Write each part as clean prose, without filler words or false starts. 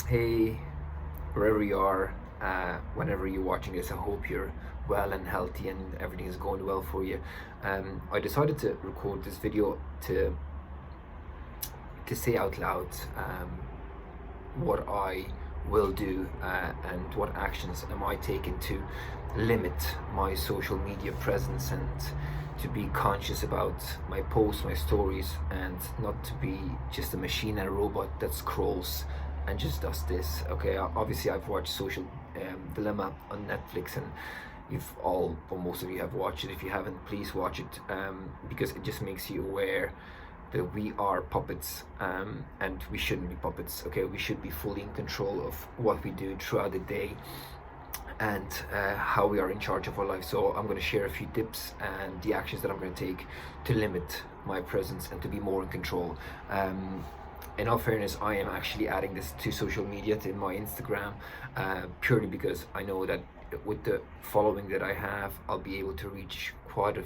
Hey, wherever you are, whenever you're watching this, I hope you're well and healthy and everything is going well for you. I decided to record this video to say out loud what I will do and what actions am I taking to limit my social media presence and to be conscious about my posts, my stories, and not to be just a machine and a robot that scrolls and just does this. Okay, obviously I've watched Social Dilemma on Netflix, and you've all, or most of you have watched it. If you haven't, please watch it, because it just makes you aware that we are puppets, and we shouldn't be puppets. Okay, we should be fully in control of what we do throughout the day and how we are in charge of our life. So I'm going to share a few tips and the actions that I'm going to take to limit my presence and to be more in control. In all fairness, I am actually adding this to social media, to my Instagram, purely because I know that with the following that I have, I'll be able to reach quite a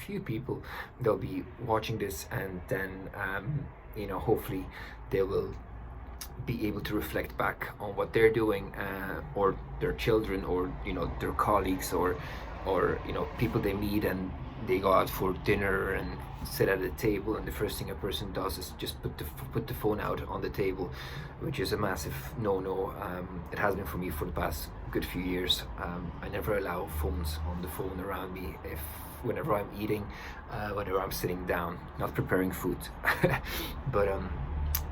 few people. They'll be watching this, and then hopefully they will be able to reflect back on what they're doing, or their children, or their colleagues, or people they meet, and they go out for dinner and sit at a table, and the first thing a person does is just put the phone out on the table, which is a massive no. It has been for me for the past good few years. I never allow phones on the phone around me, if whenever I'm eating, whenever I'm sitting down, not preparing food. But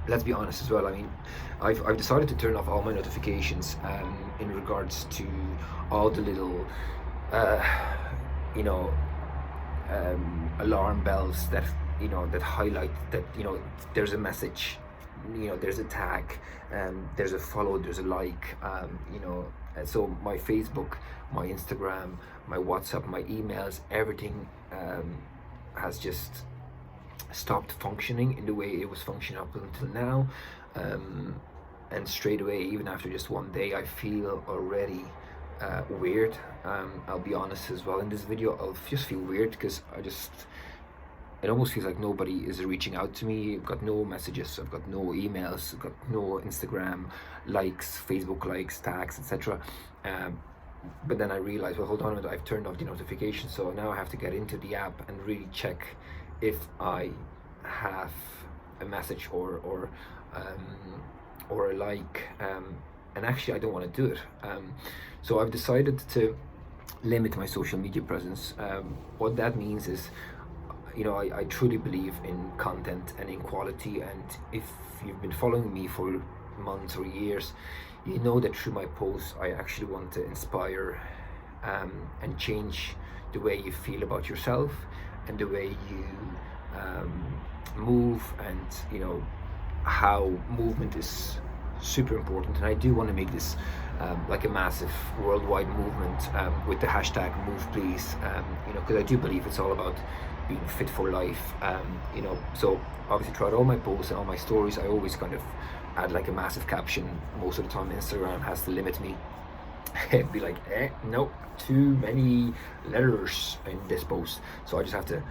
let's be honest as well. I mean, I've decided to turn off all my notifications in regards to all the little uh, you know alarm bells that that highlight that there's a message, there's a tag, there's a follow, there's a like, so my Facebook, my Instagram, my WhatsApp, my emails, everything has just stopped functioning in the way it was functioning up until now. And straight away, even after just one day, I feel already weird. I'll be honest as well, in this video I'll just feel weird because it almost feels like nobody is reaching out to me. I've got no messages, I've got no emails, I've got no Instagram likes, Facebook likes, tags, etc. But then I realized, well, hold on a minute, I've turned off the notifications, so now I have to get into the app and really check if I have a message or a like, and actually I don't want to do it. So I've decided to limit my social media presence. What that means is, I truly believe in content and in quality, and if you've been following me for months or years, you know that through my posts I actually want to inspire and change the way you feel about yourself and the way you move, and how movement is super important. And I do want to make this like a massive worldwide movement, with the hashtag move please, because I do believe it's all about being fit for life. So obviously throughout all my posts and all my stories, I always kind of add like a massive caption. Most of the time Instagram has to limit me. It'd be like, no, too many letters in this post, so I just have to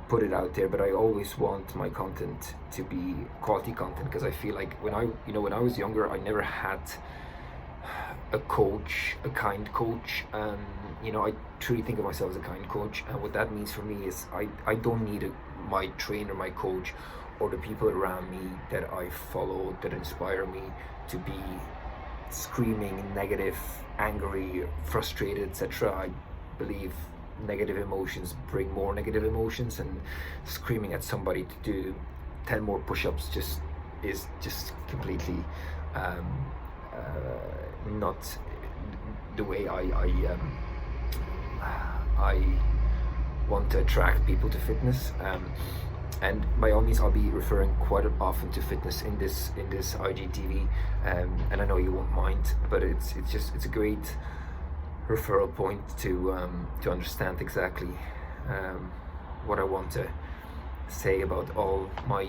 put it out there. But I always want my content to be quality content, because I feel like when I was younger, I never had a coach, a kind coach. I truly think of myself as a kind coach, and what that means for me is I don't need my trainer, my coach, or the people around me that I follow that inspire me to be screaming negative, angry, frustrated, etc. I believe negative emotions bring more negative emotions, and screaming at somebody to do 10 more push-ups is just completely not the way I want to attract people to fitness. And by all means, I'll be referring quite often to fitness in this IGTV, and I know you won't mind, but it's a great referral point to understand exactly what I want to say about all my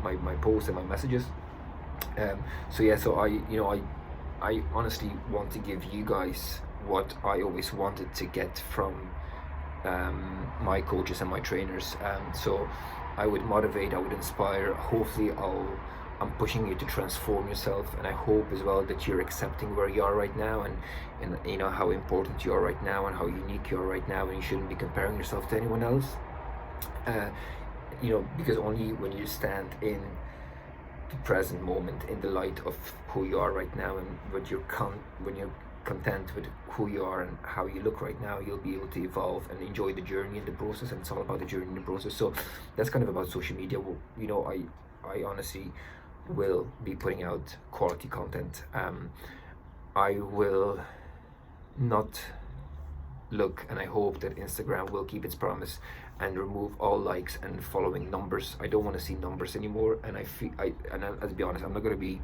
my posts and my messages. So I honestly want to give you guys what I always wanted to get from my coaches and my trainers. So I would motivate, I would inspire. Hopefully I'm pushing you to transform yourself, and I hope as well that you're accepting where you are right now, and you know how important you are right now and how unique you are right now, and you shouldn't be comparing yourself to anyone else. You know, because only when you stand in the present moment, in the light of who you are right now, and when you're content with who you are and how you look right now, you'll be able to evolve and enjoy the journey and the process. And it's all about the journey and the process. So that's kind of about social media. You know, I honestly will be putting out quality content. I will not look, and I hope that Instagram will keep its promise and remove all likes and following numbers. I don't want to see numbers anymore, and let's be honest, I'm not going to be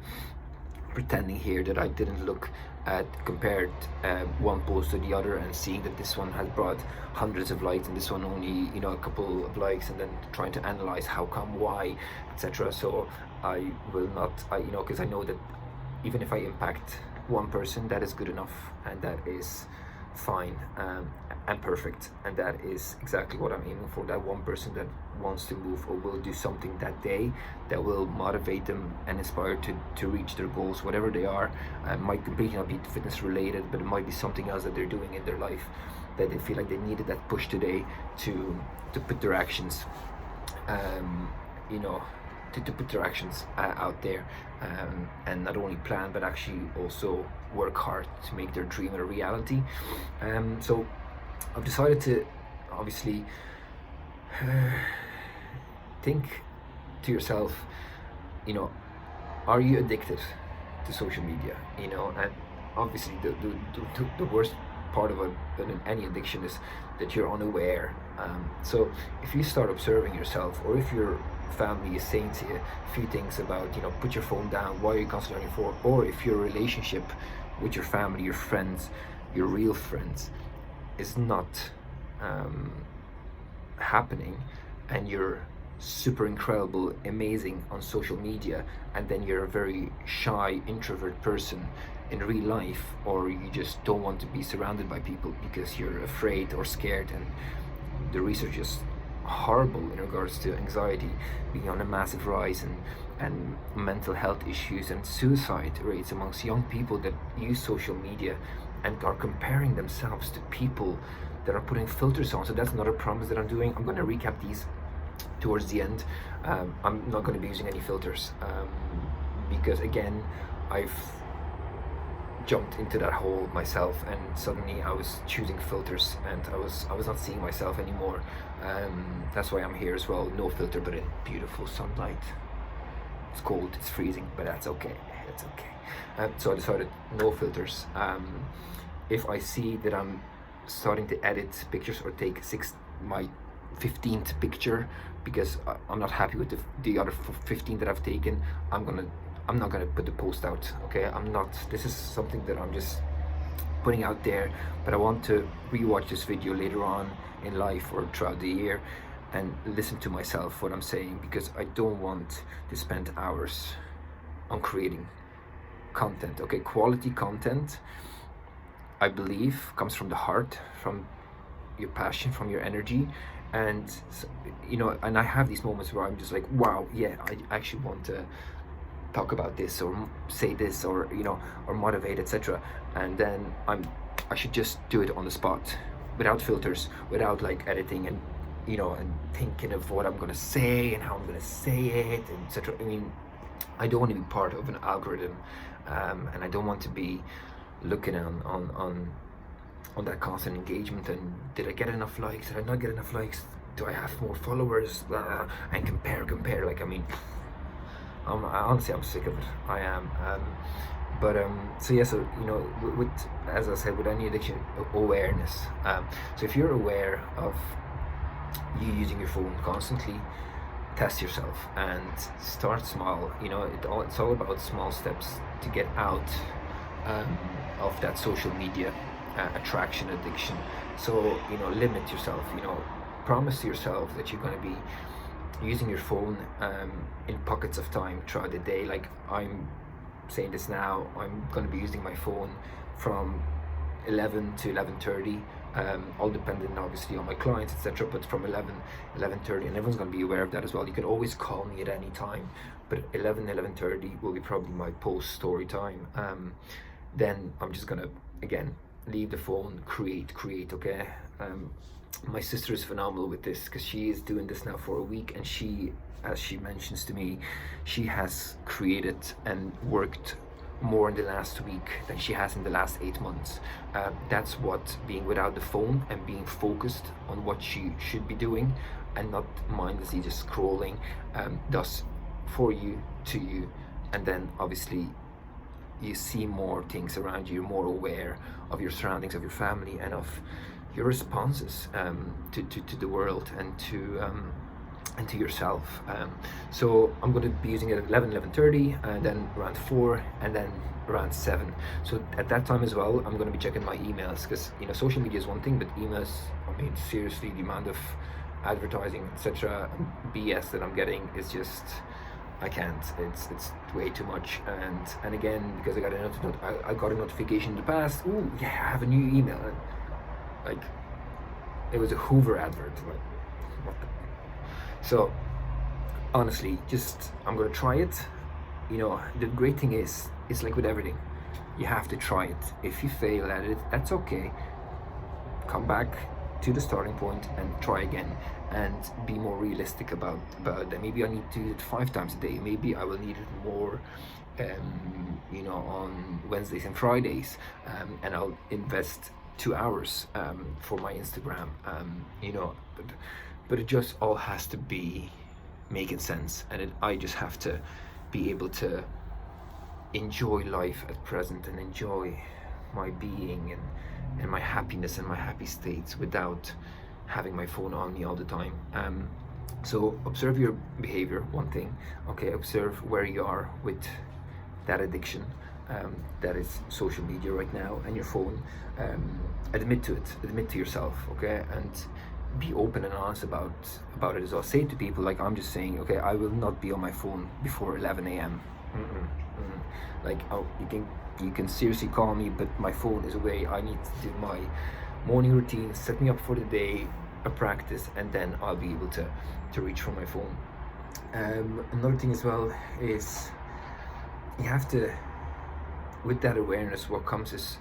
pretending here that I didn't look at compared one post to the other and seeing that this one has brought hundreds of likes and this one only, you know, a couple of likes, and then trying to analyze how come, why, etc. So I will not, you know, because I know that even if I impact one person, that is good enough, and that is fine and perfect, and that is exactly what I'm aiming for. That one person that wants to move or will do something that day that will motivate them and inspire to reach their goals, whatever they are. Might completely not be fitness related, but it might be something else that they're doing in their life that they feel like they needed that push today to put their actions you know, to put their actions out there, and not only plan but actually also work hard to make their dream a reality. So I've decided to obviously think to yourself, you know, are you addicted to social media? You know, and obviously the worst part of any addiction is that you're unaware. So if you start observing yourself, or if your family is saying to you a few things about, you know, put your phone down, why are you constantly on your phone, or if your relationship with your family, your friends, your real friends is not happening, and you're super incredible, amazing on social media, and then you're a very shy introvert person in real life, or you just don't want to be surrounded by people because you're afraid or scared, and the research is horrible in regards to anxiety being on a massive rise, and mental health issues and suicide rates amongst young people that use social media and are comparing themselves to people that are putting filters on. So that's another promise that I'm doing. I'm going to recap these towards the end. I'm not going to be using any filters because again, I've jumped into that hole myself, and suddenly I was choosing filters, and I was not seeing myself anymore. That's why I'm here as well. No filter, but in beautiful sunlight. It's cold, it's freezing, but that's okay. It's okay. So I decided no filters. If I see that I'm starting to edit pictures or take my 15th picture because I'm not happy with the other 15 that I've taken, I'm not gonna put the post out. Okay, this is something that I'm just putting out there, but I want to rewatch this video later on in life or throughout the year and listen to myself what I'm saying, because I don't want to spend hours on creating content. Okay, quality content, I believe, comes from the heart, from your passion, from your energy. And you know, and I have these moments where I'm just like, wow, yeah, I actually want to talk about this or say this, or you know, or motivate, etc. And then I should just do it on the spot, without filters, without like editing and, you know, and thinking of what I'm gonna say and how I'm gonna say it, etc. I mean, I don't want to be part of an algorithm, and I don't want to be looking on that constant engagement, and did I get enough likes, did I not get enough likes, do I have more followers, and compare, like, I mean, honestly, I'm sick of it. I am. So yeah, so you know, with as I said, with any addiction, awareness. So if you're aware of you using your phone constantly, test yourself and start small. You know, it's all about small steps to get out of that social media attraction addiction. So you know, limit yourself. You know, promise to yourself that you're going to be using your phone in pockets of time throughout the day. Like, I'm saying this now, I'm going to be using my phone from 11 to 11:30 all dependent obviously on my clients, etc. But from 11:30, and everyone's going to be aware of that as well. You can always call me at any time, but 11:30 will be probably my post story time. Then I'm just gonna again leave the phone, create, okay. My sister is phenomenal with this because she is doing this now for a week, and she, as she mentions to me, she has created and worked more in the last week than she has in the last 8 months. That's what being without the phone and being focused on what she should be doing and not mindlessly just scrolling does for you, to you. And then obviously you see more things around you, you're more aware of your surroundings, of your family, and of your responses to the world and to yourself. So I'm going to be using it at 11:30, and then around 4, and then around 7. So at that time as well, I'm going to be checking my emails, because social media is one thing, but emails, I mean, seriously, the amount of advertising, etc., BS that I'm getting is just, I can't. It's way too much. And again, because I got a notification in the past. Oh yeah, I have a new email. And, like, it was a Hoover advert. Like, what the? So honestly, I'm gonna try it. The great thing is, it's like with everything, you have to try it. If you fail at it, that's okay. Come back to the starting point and try again, and be more realistic about that. Maybe I need to do it 5 times a day. Maybe I will need it more on Wednesdays and Fridays, and I'll invest 2 hours for my Instagram, but it just all has to be making sense, and I just have to be able to enjoy life at present and enjoy my being and my happiness and my happy states without having my phone on me all the time. So observe your behavior, one thing, okay. Observe where you are with that addiction that is social media right now and your phone. Admit to it, admit to yourself, okay, and be open and honest about it as well. Say to people, like I'm just saying, okay, I will not be on my phone before 11 a.m. Like, oh, you can seriously call me, but my phone is away. I need to do my morning routine, set me up for the day, a practice, and then I'll be able to reach for my phone. Another thing as well is, you have to, with that awareness, what comes is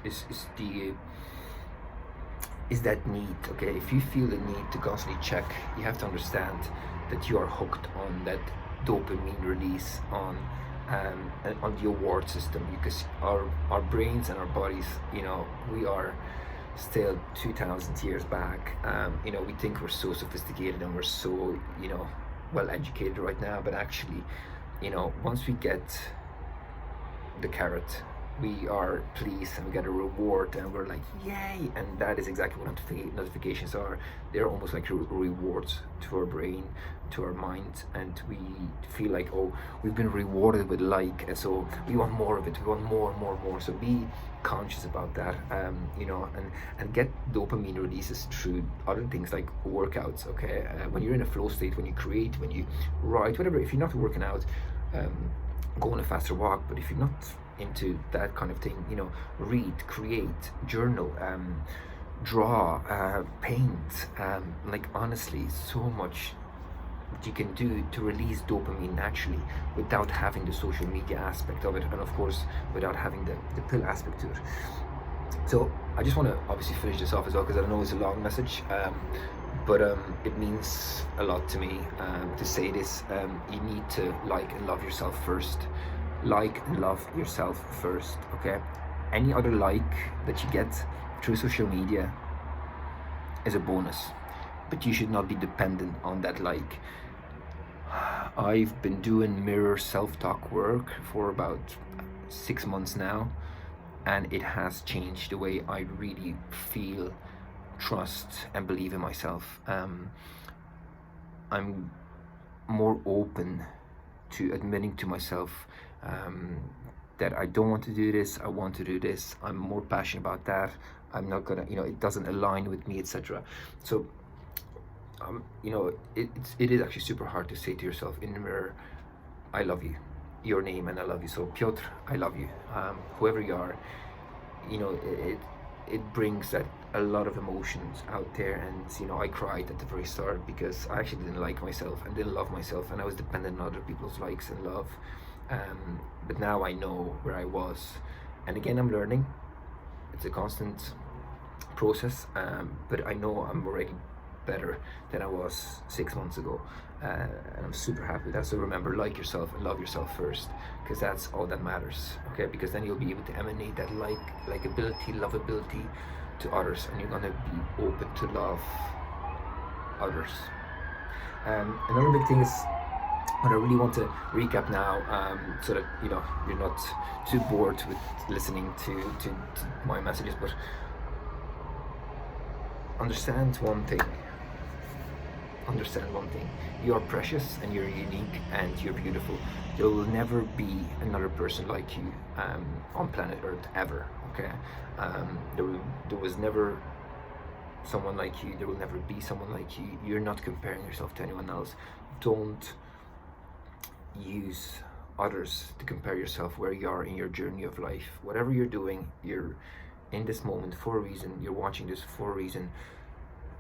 that need, okay. If you feel the need to constantly check, you have to understand that you are hooked on that dopamine release, on the award system, because our brains and our bodies, we are still 2,000 years back. We think we're so sophisticated and we're so well educated right now, but actually, once we get the carrot, we are pleased and we get a reward and we're like, yay. And that is exactly what notifications are. They're almost like rewards to our brain, to our mind, and we feel like, oh, we've been rewarded with like, and so we want more of it, we want more and more and more. So be conscious about that, and get dopamine releases through other things like workouts, okay. When you're in a flow state, when you create, when you write, whatever. If you're not working out, go on a faster walk. But if you're not into that kind of thing, read, create, journal, draw, paint, like honestly, so much that you can do to release dopamine naturally without having the social media aspect of it, and of course without having the pill aspect to it. So I just want to obviously finish this off as well, because I know it's a long message, but it means a lot to me to say this. You need to like and love yourself first. Like and love yourself first, okay. Any other like that you get through social media is a bonus, but you should not be dependent on that like. I've been doing mirror self-talk work for about 6 months now, and it has changed the way I really feel, trust, and believe in myself. I'm more open to admitting to myself that I don't want to do this, I want to do this, I'm more passionate about that, I'm not gonna, it doesn't align with me, etc. So it is actually super hard to say to yourself in the mirror, I love you, your name, and I love you. So Piotr, I love you, whoever you are. it brings that a lot of emotions out there. And I cried at the very start because I actually didn't like myself and didn't love myself, and I was dependent on other people's likes and love. But now I know where I was, and again, I'm learning. It's a constant process, but I know I'm already better than I was 6 months ago, and I'm super happy with that. So remember, like yourself and love yourself first, because that's all that matters. Okay, because then you'll be able to emanate that likability, lovability to others, and you're gonna be open to love others. Another big thing is, what I really want to recap now, so that you're not too bored with listening to my messages, but understand one thing. You are precious and you're unique and you're beautiful. There will never be another person like you on planet Earth ever. Okay, there was never someone like you. There will never be someone like you. You're not comparing yourself to anyone else. Don't use others to compare yourself where you are in your journey of life. Whatever you're doing, you're in this moment for a reason. You're watching this for a reason,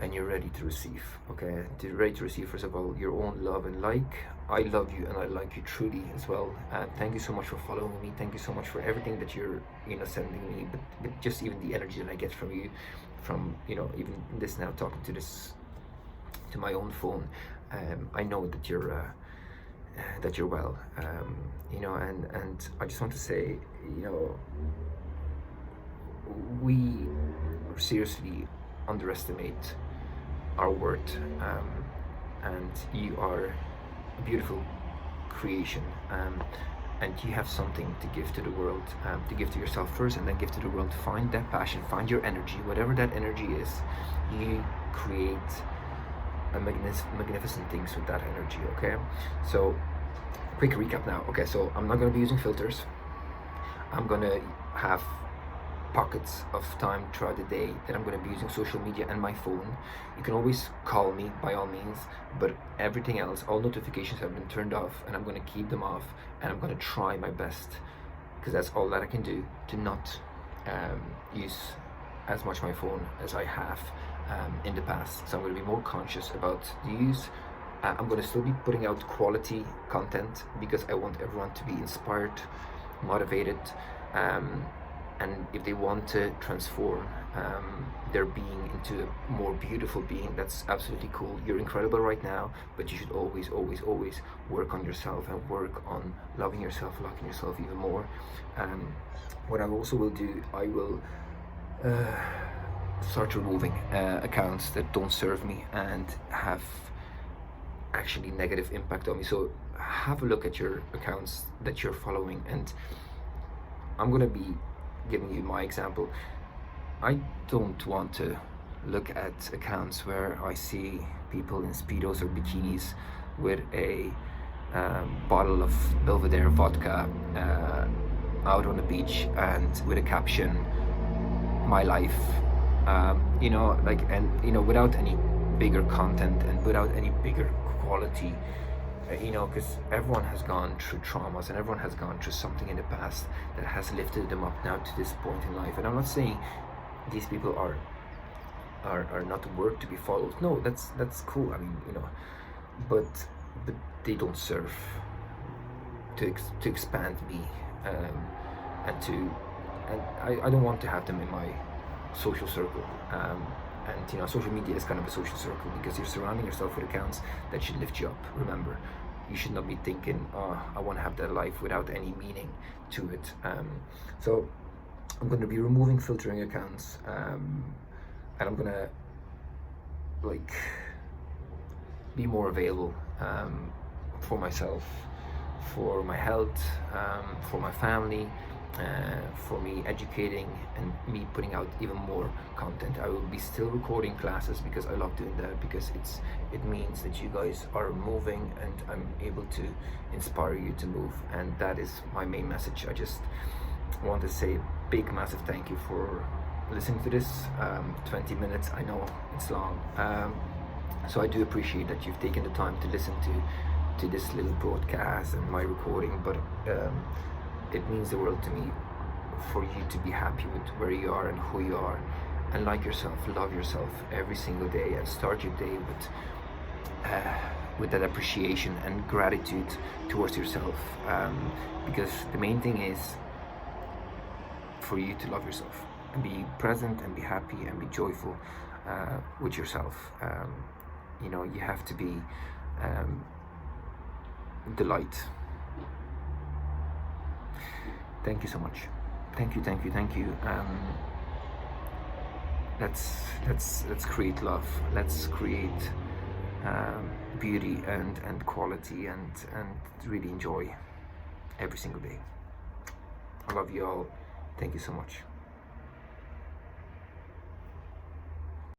and you're ready to receive. Okay, you're ready to receive, first of all, your own love and like. I love you and I like you truly as well. Thank you so much for following me. Thank you so much for everything that you're sending me, but just even the energy that I get from you, from even this now, talking to my own phone. I know that you're well, and I just want to say, we seriously underestimate our worth, and you are a beautiful creation, and you have something to give to the world, to give to yourself first, and then give to the world. Find that passion, find your energy, whatever that energy is. You create magnificent things with that energy. Okay, so quick recap now. Okay, so I'm not going to be using filters. I'm going to have pockets of time throughout the day that I'm going to be using social media and my phone. You can always call me by all means, but everything else, all notifications have been turned off, and I'm going to keep them off, and I'm going to try my best, because that's all that I can do, to not use as much my phone as I have in the past. So I'm going to be more conscious about the use. I'm going to still be putting out quality content, because I want everyone to be inspired, motivated, and if they want to transform their being into a more beautiful being, that's absolutely cool. You're incredible right now, but you should always work on yourself and work on loving yourself, liking yourself even more. What I also will do, I will start removing accounts that don't serve me and have actually negative impact on me. So have a look at your accounts that you're following, and I'm gonna be giving you my example. I don't want to look at accounts where I see people in Speedos or bikinis with a bottle of Belvedere vodka out on the beach, and with a caption, "My life," without any bigger content and without any bigger quality. Because everyone has gone through traumas, and everyone has gone through something in the past that has lifted them up now to this point in life. And I'm not saying these people are not worth to be followed. No, that's cool. I mean, but they don't serve to expand me, and I don't want to have them in my social circle. And social media is kind of a social circle, because you're surrounding yourself with accounts that should lift you up. Remember, you should not be thinking, "Oh, I want to have that life," without any meaning to it. So I'm going to be removing filtering accounts, and I'm going to be more available for myself, for my health, for my family, for me educating, and me putting out even more content. I will be still recording classes, because I love doing that, because it means that you guys are moving, and I'm able to inspire you to move, and that is my main message. I just want to say a big massive thank you for listening to this. 20 minutes, I know it's long, so I do appreciate that you've taken the time to listen to this little broadcast and my recording, but it means the world to me for you to be happy with where you are and who you are, and like yourself, love yourself every single day, and start your day with that appreciation and gratitude towards yourself, because the main thing is for you to love yourself and be present and be happy and be joyful with yourself. You have to be the light. Thank you so much. Thank you. Let's create love. Let's create beauty and quality and really enjoy every single day. I love you all. Thank you so much.